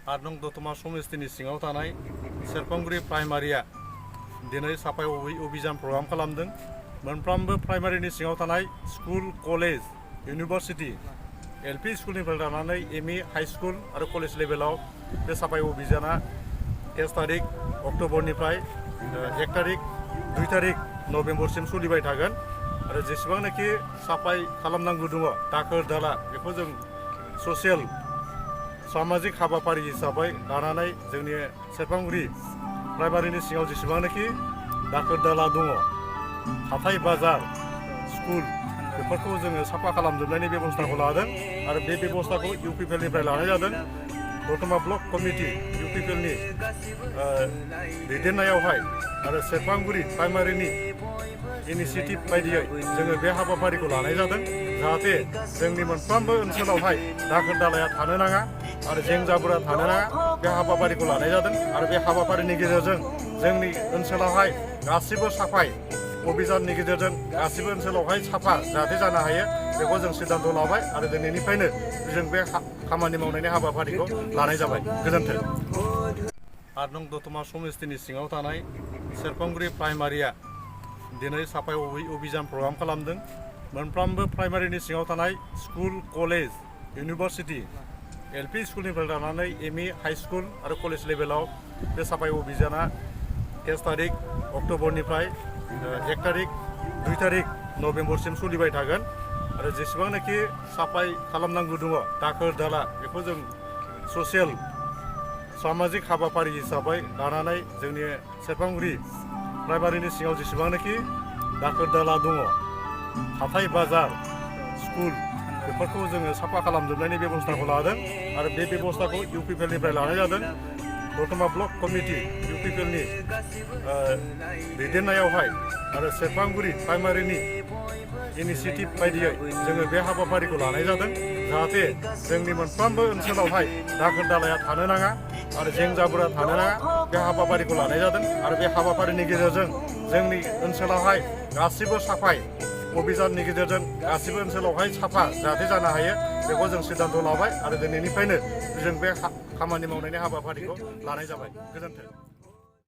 8 नं दतमा समिस्थिनि सिङाव थानाय सेरफांगुरि प्राइमारिया दिनै साफाय अभियान प्रग्राम खालामदों। मोनफ्रोमबो प्राइमारिनि सिङाव थानाय स्कुल, कलेज, इउनिभार्सिटी, एलपि स्कुलनिफ्राय लानानै एमइ, हाई स्कुल आरो कलेज लेभेलाव बे साफाय अभियाना 1 तारिख अक्ट'बरनिफ्राय 1 तारिख 2 तारिख नभेम्बरसिम सोलिबाय थागोन। आरो जेसेबांनाखि साफाय खालामनांगौ दङ दाखोर दाला बेखौ जों ससियेल सामाजिक हाबाफारि हिसाबै लानानै जोंनि सेरफांगुरि प्राइमारिनि सिङाव जेसेबांनाखि दाखोर दाला दङ, हाथाय बाजार, स्कुल बेफोरखौ जोङो साफा खालामजोबनायनि बेबस्थाखौ लादों। आरो बे बेबस्थाखौ इउपिपिएलनिफ्राय लानाय जादों। दतमा ब्लक कमिटि इउपिपिएलनि दैदेननायावहाय आरो सेरफांगुरि प्राइमारिनि इनिसिएटिभ बायदियै जोङो बे हाबाफारिखौ लानाय जादों, जाहाथे जोंनि मोनफ्रोमबो ओनसोलावहाय दाखोर दालाया थानो नाङा आरो जेंजाबुरा थानो नाङा। बे हाबाफारिखौ लानाय जादों आरो बे हाबाफारिनि गेजेरजों जोंनि ओनसोलावहाय गासिबो साफाय अभियाननि गेजेरजों गासिबो ओनसोलावहाय साफा जाहाथे जानो हायो बेखौ जों सिद्धांत लाबाय आरो दिनैनिफ्रायनो जों बे खामानि मावनायनि हाबाफारिखौ लानाय जाबाय। गोजोन्थों। 8 नं दतमा समिस्थिनि सिङाव थानाय सेरफांगुरि प्राइमारिया दिनै साफाय अभियान प्रग्राम खालामदों। मोनफ्रोमबो प्राइमारिनि सिङाव थानाय स्कुल, कलेज, इउनिभार्सिटी, एलपि स्कुलनिफ्राय लानानै एमइ, हाई स्कुल आरो कलेज लेभेलाव बे साफाय अभियाना 1 तारिख अक्ट'बरनिफ्राय 1 तारिख 2 तारिख नभेम्बरसिम सोलिबाय थागोन। आरो जेसेबांनाखि साफाय खालामनांगौ दङ दाखोर दाला बेखौ जों ससियेल सामाजिक हाबाफारि हिसाबै लानानै जोंनि सेरफांगुरि प्राइमारिनि सिङाव जेसेबांनाखि दाखोर दाला दङ, हाथाय बाजार, स्कुल बेफोरखौ जोङो साफा खालामजोबनायनि बेबस्थाखौ लादों। आरो बे बेबस्थाखौ इउपिपिएलनिफ्राय लानाय जादों। दतमा ब्लक कमिटि इउपिपिएलनि दैदेननायावहाय आरो सेरफांगुरि प्राइमारिनि इनिसिएटिभ बायदियै जोङो बे हाबाफारिखौ लानाय जादों, जाहाथे जोंनि मोनफ्रोमबो ओनसोलावहाय दाखोर दालाया थानो नाङा आरो जेंजाबुरा थानो नाङा। बे हाबाफारिखौ लानाय जादों आरो बे हाबाफारिनि गेजेरजों जोंनि ओनसोलावहाय गासिबो साफाय अभियाननि गेजेरजों गासिबो ओनसोलावहाय साफा जाहाथे जानो हायो बेखौ जों सिद्धांत लाबाय आरो दिनैनिफ्रायनो जों बे खामानि मावनायनि हाबाफारिखौ लानाय जाबाय। गोजोन्थों।